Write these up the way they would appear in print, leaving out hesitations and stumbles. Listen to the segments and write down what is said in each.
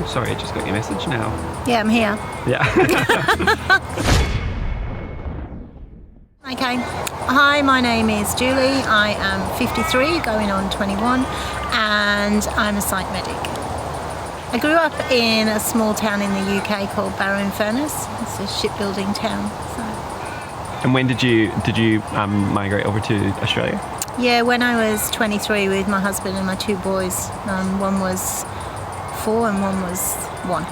Sorry, I just got your message now. Yeah, I'm here. Yeah. Okay. Hi, my name is Julie. I am 53, going on 21, and I'm a site medic. I grew up in a small town in the UK called Barrow-in-Furness. It's a shipbuilding town. So. And when did you migrate over to Australia? Yeah, when I was 23 with my husband and my two boys. One was 4 and one was 1.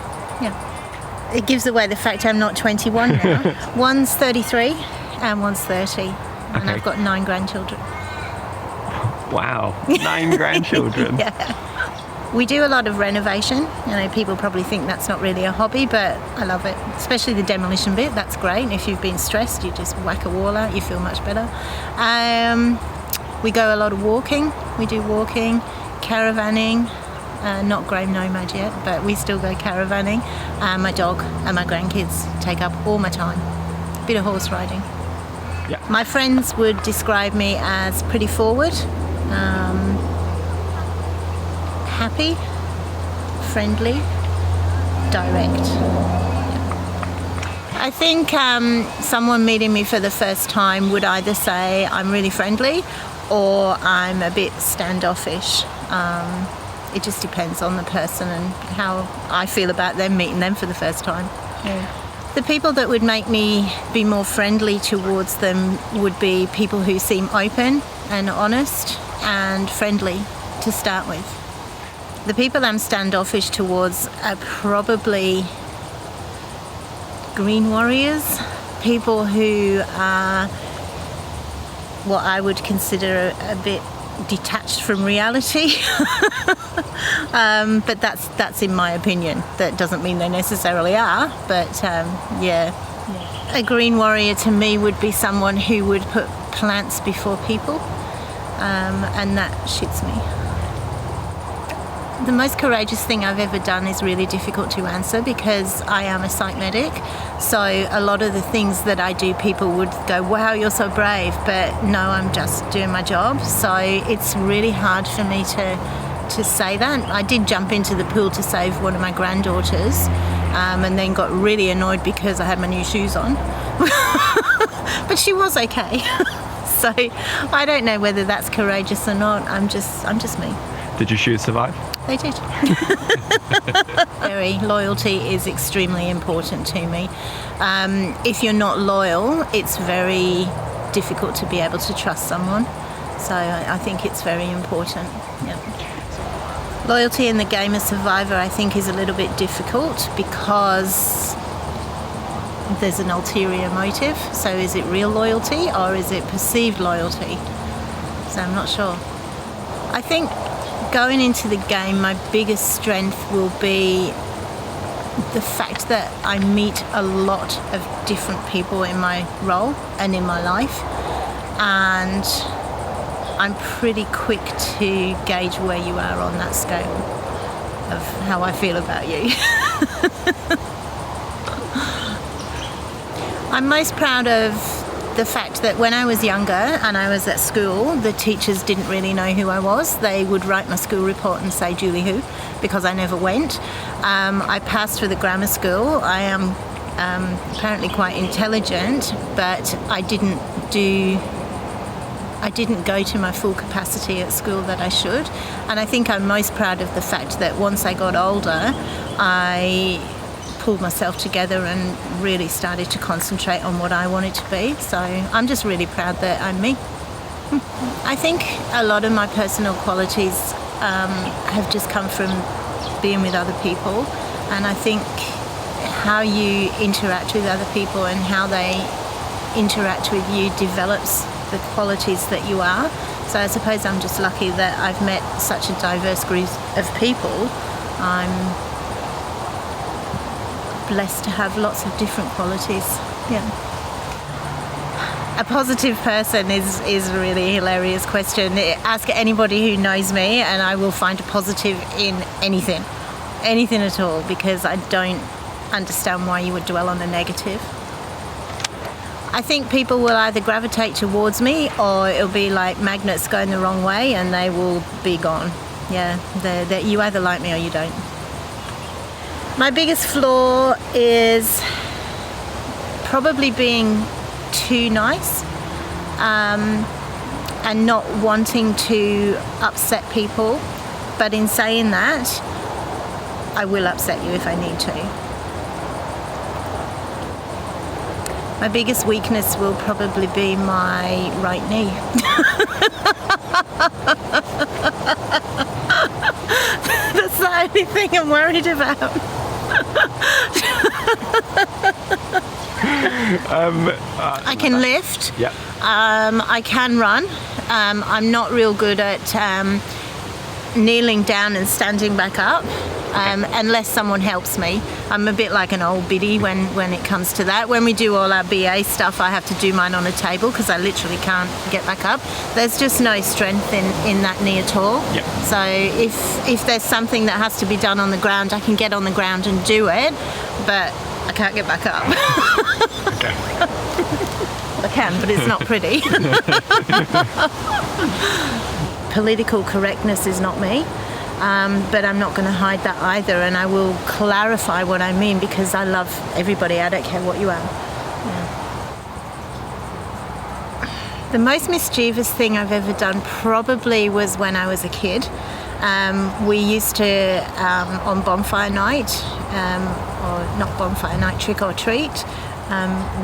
Yeah. It gives away the fact I'm not 21 now. One's 33 and one's 30. And Okay. I've got 9 grandchildren. Wow, 9 grandchildren. Yeah. We do a lot of renovation. You know, people probably think that's not really a hobby, but I love it. Especially the demolition bit, that's great. If you've been stressed, you just whack a wall out, you feel much better. We go a lot of walking. We do walking, caravanning. Not grown nomad yet, but we still go caravanning. My dog and my grandkids take up all my time. Bit of horse riding. Yeah. My friends would describe me as pretty forward, happy, friendly, direct. I think someone meeting me for the first time would either say I'm really friendly or I'm a bit standoffish. It just depends on the person and how I feel about them meeting them for the first time. Yeah. The people that would make me be more friendly towards them would be people who seem open and honest and friendly to start with. The people I'm standoffish towards are probably green warriors, people who are what I would consider a bit detached from reality. But that's in my opinion. That doesn't mean they necessarily are, but yeah. A green warrior to me would be someone who would put plants before people, and that shits me. The most courageous thing I've ever done is really difficult to answer because I am a site medic. So a lot of the things that I do, people would go, wow, you're so brave. But no, I'm just doing my job. So it's really hard for me to say that. I did jump into the pool to save one of my granddaughters, and then got really annoyed because I had my new shoes on. But she was okay. So I don't know whether that's courageous or not. I'm just me. Did your shoes survive? They did. Loyalty is extremely important to me. If you're not loyal, it's very difficult to be able to trust someone. So I think it's very important. Yeah. Loyalty in the game of Survivor, I think, is a little bit difficult because there's an ulterior motive. So is it real loyalty or is it perceived loyalty? So I'm not sure. I think going into the game, my biggest strength will be the fact that I meet a lot of different people in my role and in my life, and I'm pretty quick to gauge where you are on that scale of how I feel about you. I'm most proud of the fact that when I was younger and I was at school, the teachers didn't really know who I was. They would write my school report and say Julie who, because I never went. I passed for the grammar school. I am apparently quite intelligent, but I didn't go to my full capacity at school that I should. And I think I'm most proud of the fact that once I got older, I pulled myself together and really started to concentrate on what I wanted to be. So I'm just really proud that I'm me. I think a lot of my personal qualities have just come from being with other people, and I think how you interact with other people and how they interact with you develops the qualities that you are. So I suppose I'm just lucky that I've met such a diverse group of people. I'm blessed to have lots of different qualities. Yeah. A positive person is a really hilarious question. Ask anybody who knows me and I will find a positive in anything at all, because I don't understand why you would dwell on the negative. I think people will either gravitate towards me or it'll be like magnets going the wrong way and they will be gone. Yeah, you either like me or you don't. My biggest flaw is probably being too nice, and not wanting to upset people. But in saying that, I will upset you if I need to. My biggest weakness will probably be my right knee. That's the only thing I'm worried about. I can lift. Yeah. I can run. I'm not real good at kneeling down and standing back up, unless someone helps me. I'm a bit like an old biddy when it comes to that. When we do all our BA stuff, I have to do mine on a table because I literally can't get back up. There's just no strength in that knee at all. Yep. So if there's something that has to be done on the ground, I can get on the ground and do it, but I can't get back up. Okay. I can, but it's not pretty. Political correctness is not me, but I'm not going to hide that either, and I will clarify what I mean because I love everybody. I don't care what you are. Yeah. The most mischievous thing I've ever done probably was when I was a kid. We used to, on bonfire night, or not bonfire night, trick or treat,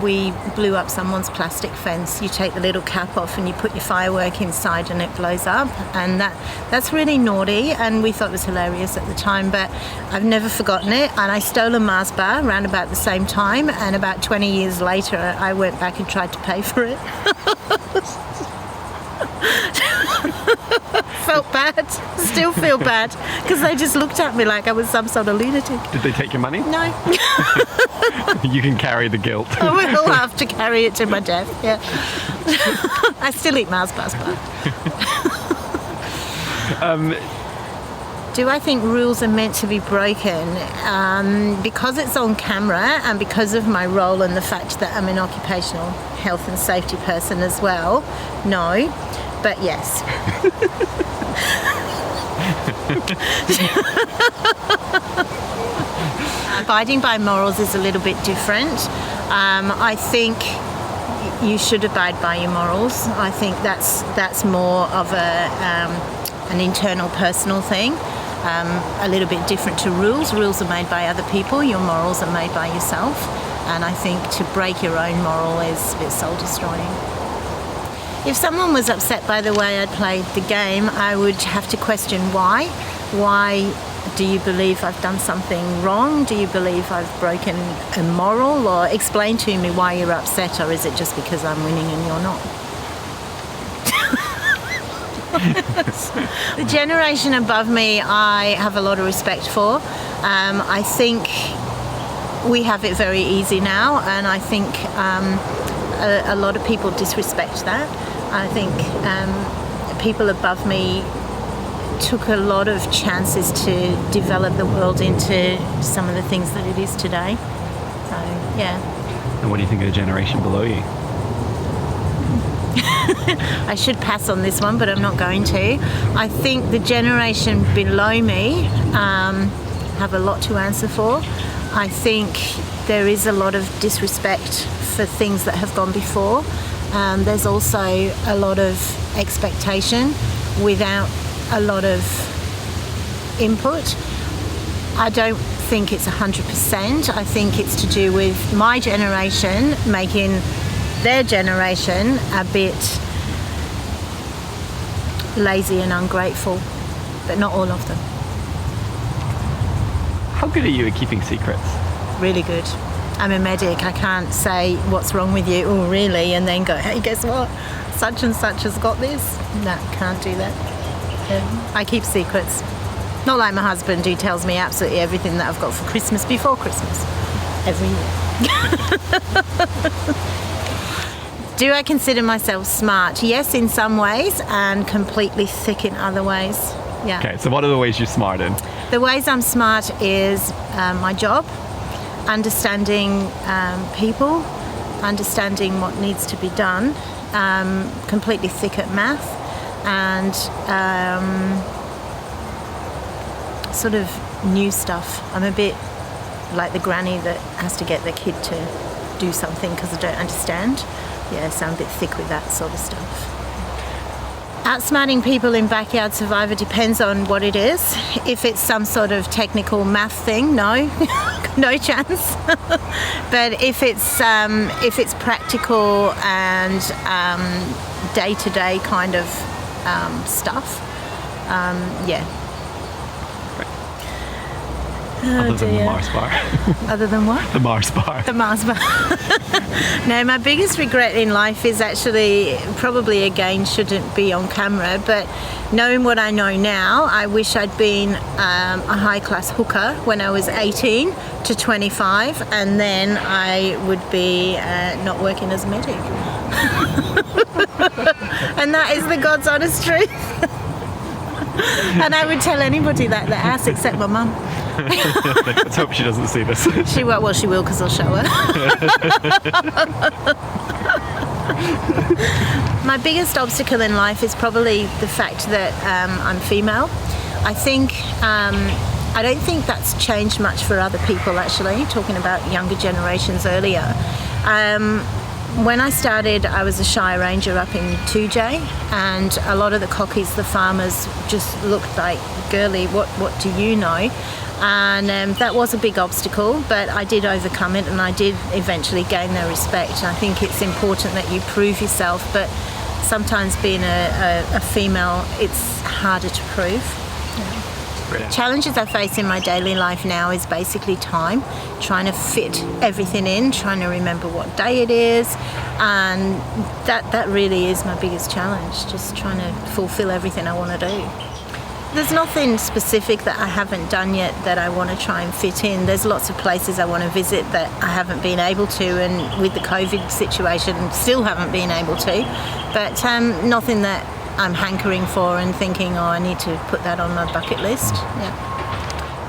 we blew up someone's plastic fence. You take the little cap off and you put your firework inside and it blows up, and that's really naughty, and we thought it was hilarious at the time, but I've never forgotten it. And I stole a Mars bar around about the same time, and about 20 years later I went back and tried to pay for it. Felt bad, still feel bad, because they just looked at me like I was some sort of lunatic. Did they take your money? No. You can carry the guilt. I will have to carry it to my death, yeah. I still eat Mars bars, but... Do I think rules are meant to be broken? Because it's on camera and because of my role and the fact that I'm an occupational health and safety person as well, no, but yes. Abiding by morals is a little bit different. I think you should abide by your morals. I think that's more of an internal personal thing. A little bit different to rules. Rules are made by other people. Your morals are made by yourself. And I think to break your own moral is a bit soul destroying. If someone was upset by the way I played the game, I would have to question why. Why do you believe I've done something wrong? Do you believe I've broken a moral? Or explain to me why you're upset, or is it just because I'm winning and you're not? The generation above me I have a lot of respect for. I think we have it very easy now, and I think a lot of people disrespect that. I think people above me took a lot of chances to develop the world into some of the things that it is today. So, yeah. And what do you think of the generation below you? I should pass on this one, but I'm not going to. I think the generation below me have a lot to answer for. I think there is a lot of disrespect for things that have gone before. There's also a lot of expectation without a lot of input. I don't think it's 100%. I think it's to do with my generation making their generation a bit lazy and ungrateful, but not all of them. How good are you at keeping secrets? Really good. I'm a medic. I can't say what's wrong with you, oh really, and then go, hey, guess what? Such and such has got this. No, can't do that. I keep secrets. Not like my husband, who tells me absolutely everything that I've got for Christmas before Christmas. Every year. Do I consider myself smart? Yes, in some ways, and completely thick in other ways. Yeah. Okay, so what are the ways you're smart in? The ways I'm smart is my job, understanding people, understanding what needs to be done, completely thick at math, and sort of new stuff. I'm a bit like the granny that has to get the kid to do something because I don't understand. Yeah, so I'm a bit thick with that sort of stuff. Outsmarting people in Backyard Survivor depends on what it is. If it's some sort of technical math thing, no, no chance. But if it's practical and day-to-day kind of stuff, yeah. Other than the Mars bar. Other than what? The Mars bar. The Mars bar. No, my biggest regret in life is actually probably again shouldn't be on camera, but knowing what I know now, I wish I'd been a high-class hooker when I was 18 to 25, and then I would be not working as a medic. And that is the God's honest truth. And I would tell anybody that asked, except my mum. Let's hope she doesn't see this. She will, well, she will, because I'll show her. My biggest obstacle in life is probably the fact that I'm female. I think I don't think that's changed much for other people, actually, talking about younger generations earlier. When I started, I was a Shire Ranger up in 2J, and a lot of the cockies, the farmers, just looked like, girly, what do you know? And that was a big obstacle, but I did overcome it, and I did eventually gain their respect. And I think it's important that you prove yourself, but sometimes being a female, it's harder to prove. Brilliant. Challenges I face in my daily life now is basically time, trying to fit everything in, trying to remember what day it is, and that really is my biggest challenge, just trying to fulfill everything I want to do. There's nothing specific that I haven't done yet that I want to try and fit in. There's lots of places I want to visit that I haven't been able to, and with the COVID situation still haven't been able to, but nothing that I'm hankering for and thinking, oh, I need to put that on my bucket list. Yeah.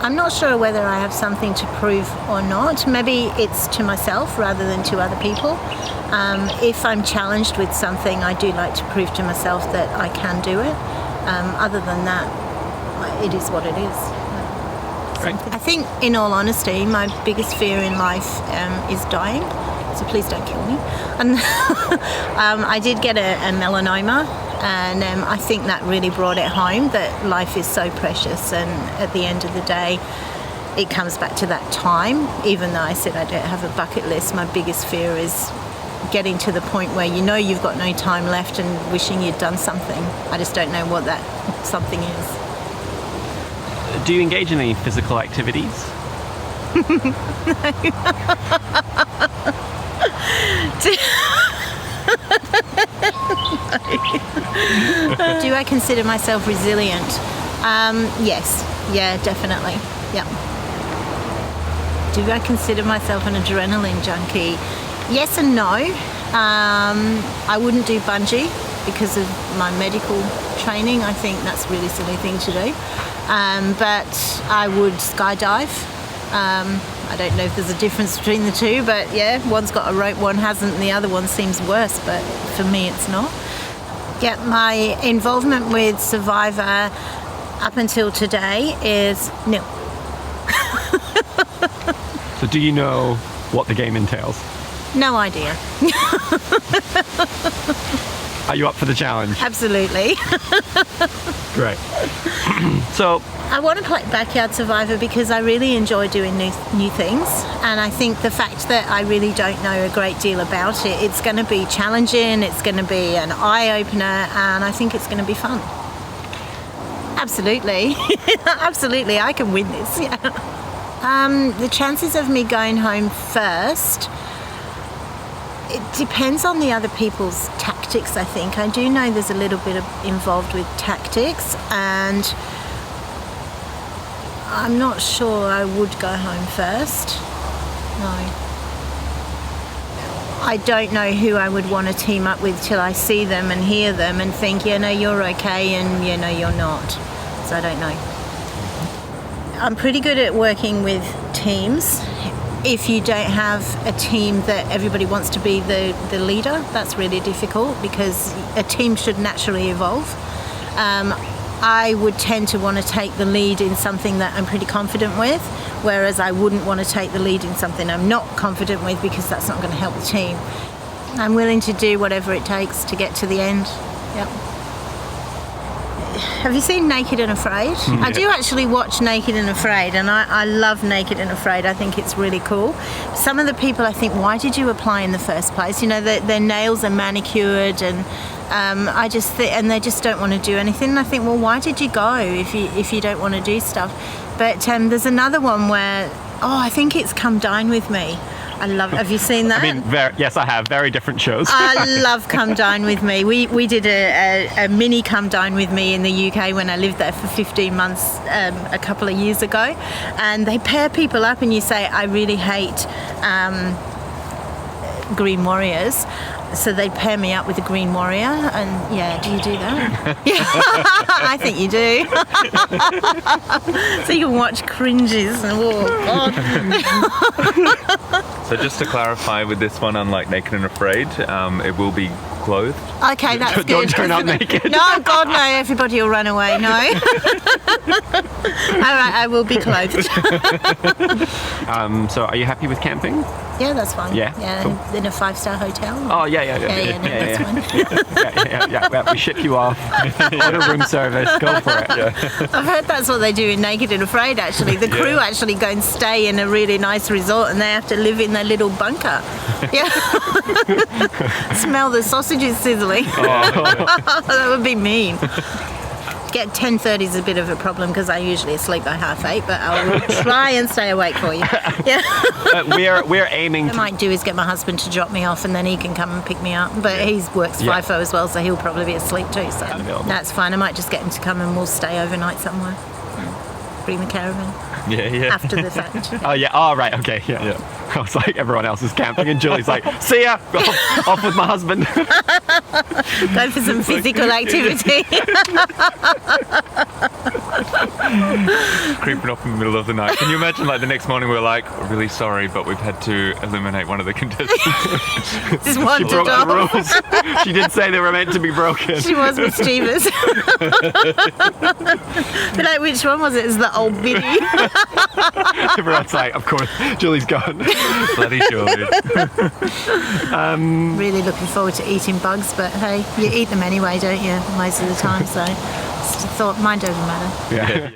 I'm not sure whether I have something to prove or not. Maybe it's to myself rather than to other people. If I'm challenged with something, I do like to prove to myself that I can do it. Other than that, it is what it is. Great. I think, in all honesty, my biggest fear in life is dying. So please don't kill me. And I did get a melanoma, and I think that really brought it home that life is so precious, and at the end of the day it comes back to that time. Even though I said I don't have a bucket list, my biggest fear is getting to the point where you know you've got no time left and wishing you'd done something. I just don't know what that something is. Do you engage in any physical activities? Do I consider myself resilient? Yes. Yeah, definitely. Yep. Do I consider myself an adrenaline junkie? Yes and no. I wouldn't do bungee because of my medical training. I think that's a really silly thing to do. But I would skydive. I don't know if there's a difference between the two, but yeah, one's got a rope, one hasn't, and the other one seems worse, but for me it's not. Yeah, my involvement with Survivor up until today is nil. So do you know what the game entails? No idea. Are you up for the challenge? Absolutely. Great. So I want to play Backyard Survivor because I really enjoy doing new things, and I think the fact that I really don't know a great deal about it, it's going to be challenging, it's going to be an eye-opener, and I think it's going to be fun. Absolutely. Absolutely, I can win this. Yeah. The chances of me going home first, it depends on the other people's tactics, I think. I do know there's a little bit involved with tactics, and I'm not sure I would go home first. No. I don't know who I would want to team up with till I see them and hear them and think, yeah, no, you're okay, and yeah, no, you're not. So I don't know. I'm pretty good at working with teams. If you don't have a team that everybody wants to be the leader, that's really difficult because a team should naturally evolve. I would tend to want to take the lead in something that I'm pretty confident with, whereas I wouldn't want to take the lead in something I'm not confident with, because that's not going to help the team. I'm willing to do whatever it takes to get to the end. Yep. Have you seen Naked and Afraid? I do actually watch Naked and Afraid, and I love Naked and Afraid. I think it's really cool. Some of the people, I think, why did you apply in the first place? You know, their nails are manicured, and I just and they just don't want to do anything. And I think, well, why did you go if you don't want to do stuff? But there's another one where, I think it's Come Dine With Me. I love. Have you seen that? I mean, yes, I have. Very different shows. I love Come Dine With Me. We did a mini Come Dine With Me in the UK when I lived there for 15 months a couple of years ago, and they pair people up, and you say, I really hate Green Warriors. So they'd pair me up with a Green Warrior, and yeah, do you do that? Yeah, I think you do. So you can watch cringes and So just to clarify with this one, unlike Naked and Afraid, it will be clothed. Okay, that's good. Don't turn up naked. No, God, no, everybody will run away, no. All right, I will be clothed. So are you happy with camping? Yeah, that's fine. Yeah, cool. In a 5-star hotel. Oh, yeah. That's fine. Yeah, we ship you off. Order room service. Go for it. Yeah. I've heard that's what they do in Naked and Afraid, actually. The crew actually go and stay in a really nice resort, and they have to live in their little bunker. Yeah. Smell the sausages sizzling. That would be mean. Get 10:30 is a bit of a problem because I usually sleep by 8:30, but I will try and stay awake for you. Yeah. We're aiming. What I might do is get my husband to drop me off, and then he can come and pick me up. But he works FIFO as well, so he'll probably be asleep too. So that's fine. I might just get him to come, and we'll stay overnight somewhere. Bring the caravan. Yeah. After the fact. Oh yeah. Oh right. Okay. Yeah. I was like, everyone else is camping, and Julie's like, see ya. Off with my husband. Go for some physical activity. Creeping off in the middle of the night. Can you imagine, like, the next morning we're like, we're really sorry, but we've had to eliminate one of the contestants. Just one She broke the rules. She did say they were meant to be broken. She was mischievous. But like, which one was it? Is the old biddy? Everyone's like, of course, Julie's gone. Bloody Julie. Really looking forward to eating bugs, but hey, you eat them anyway, don't you? Most of the time, so just thought mine doesn't matter. Yeah.